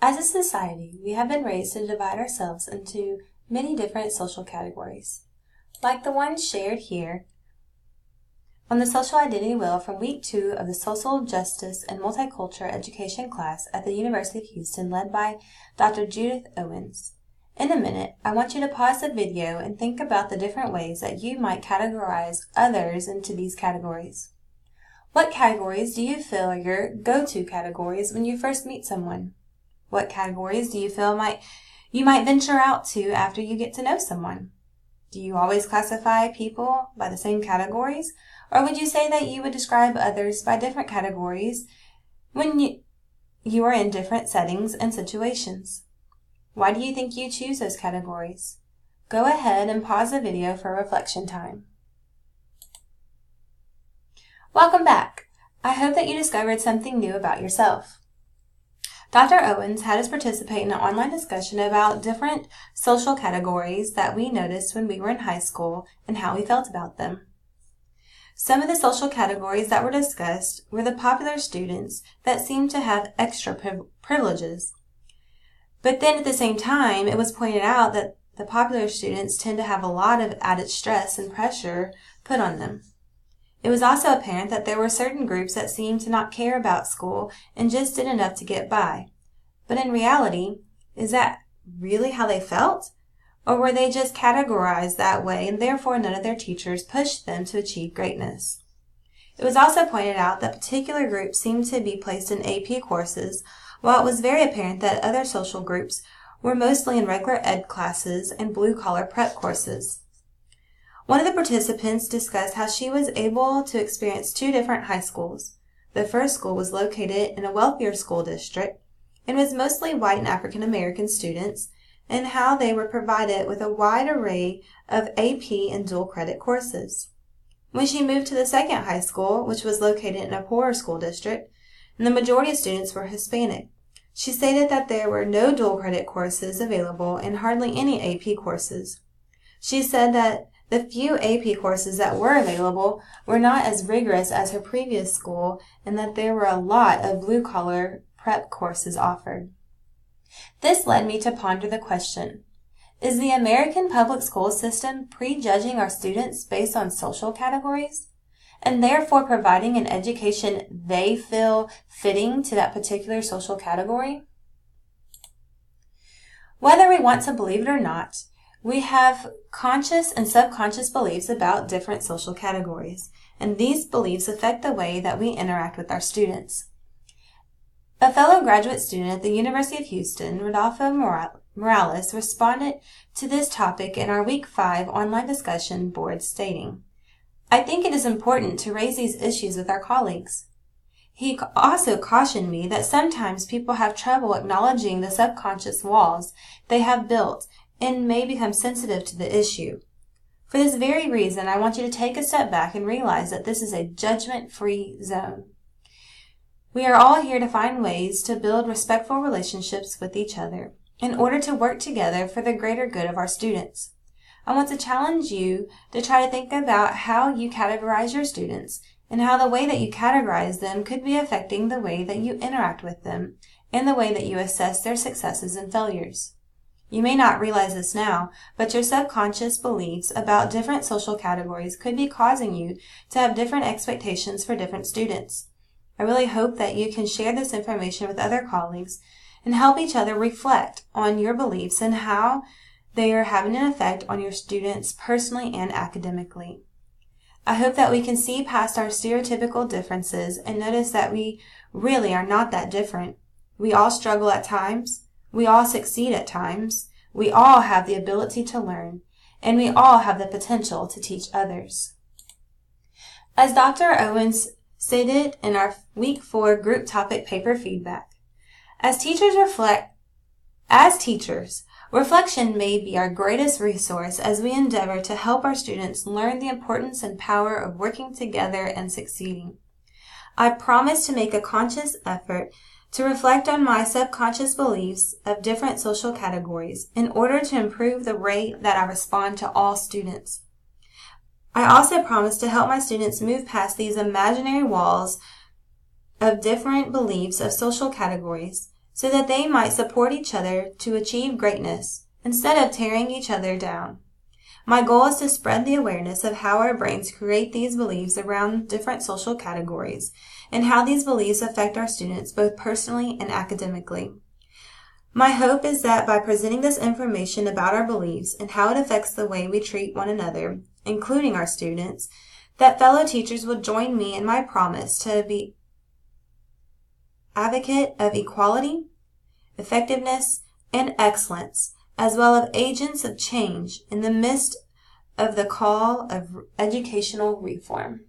As a society, we have been raised to divide ourselves into many different social categories, like the one shared here on the social identity wheel from week 2 of the Social Justice and Multicultural Education class at the University of Houston, led by Dr. Judith Owens. In a minute, I want you to pause the video and think about the different ways that you might categorize others into these categories. What categories do you feel are your go-to categories when you first meet someone? What categories do you feel you might venture out to after you get to know someone? Do you always classify people by the same categories? Or would you say that you would describe others by different categories when you are in different settings and situations? Why do you think you choose those categories? Go ahead and pause the video for reflection time. Welcome back. I hope that you discovered something new about yourself. Dr. Owens had us participate in an online discussion about different social categories that we noticed when we were in high school and how we felt about them. Some of the social categories that were discussed were the popular students that seemed to have extra privileges. But then at the same time, it was pointed out that the popular students tend to have a lot of added stress and pressure put on them. It was also apparent that there were certain groups that seemed to not care about school and just did enough to get by. But in reality, is that really how they felt? Or were they just categorized that way and therefore none of their teachers pushed them to achieve greatness? It was also pointed out that particular groups seemed to be placed in AP courses, while it was very apparent that other social groups were mostly in regular ed classes and blue-collar prep courses. One of the participants discussed how she was able to experience 2 different high schools. The first school was located in a wealthier school district and was mostly white and African American students, and how they were provided with a wide array of AP and dual credit courses. When she moved to the second high school, which was located in a poorer school district, and the majority of students were Hispanic, she stated that there were no dual credit courses available and hardly any AP courses. She said that the few AP courses that were available were not as rigorous as her previous school, and that there were a lot of blue-collar prep courses offered. This led me to ponder the question, is the American public school system prejudging our students based on social categories, and therefore providing an education they feel fitting to that particular social category? Whether we want to believe it or not, we have conscious and subconscious beliefs about different social categories, and these beliefs affect the way that we interact with our students. A fellow graduate student at the University of Houston, Rodolfo Morales, responded to this topic in our Week 5 online discussion board stating, "I think it is important to raise these issues with our colleagues." He also cautioned me that sometimes people have trouble acknowledging the subconscious walls they have built and may become sensitive to the issue. For this very reason, I want you to take a step back and realize that this is a judgment-free zone. We are all here to find ways to build respectful relationships with each other in order to work together for the greater good of our students. I want to challenge you to try to think about how you categorize your students and how the way that you categorize them could be affecting the way that you interact with them and the way that you assess their successes and failures. You may not realize this now, but your subconscious beliefs about different social categories could be causing you to have different expectations for different students. I really hope that you can share this information with other colleagues and help each other reflect on your beliefs and how they are having an effect on your students personally and academically. I hope that we can see past our stereotypical differences and notice that we really are not that different. We all struggle at times. We all succeed at times. We all have the ability to learn, and we all have the potential to teach others. As Dr. Owens stated in our Week 4 group topic paper feedback, as teachers, reflection may be our greatest resource as we endeavor to help our students learn the importance and power of working together and succeeding. I promise to make a conscious effort to reflect on my subconscious beliefs of different social categories in order to improve the rate that I respond to all students. I also promise to help my students move past these imaginary walls of different beliefs of social categories so that they might support each other to achieve greatness instead of tearing each other down. My goal is to spread the awareness of how our brains create these beliefs around different social categories and how these beliefs affect our students both personally and academically. My hope is that by presenting this information about our beliefs and how it affects the way we treat one another, including our students, that fellow teachers will join me in my promise to be advocate of equality, effectiveness, and excellence, as well as agents of change in the midst of the call of educational reform.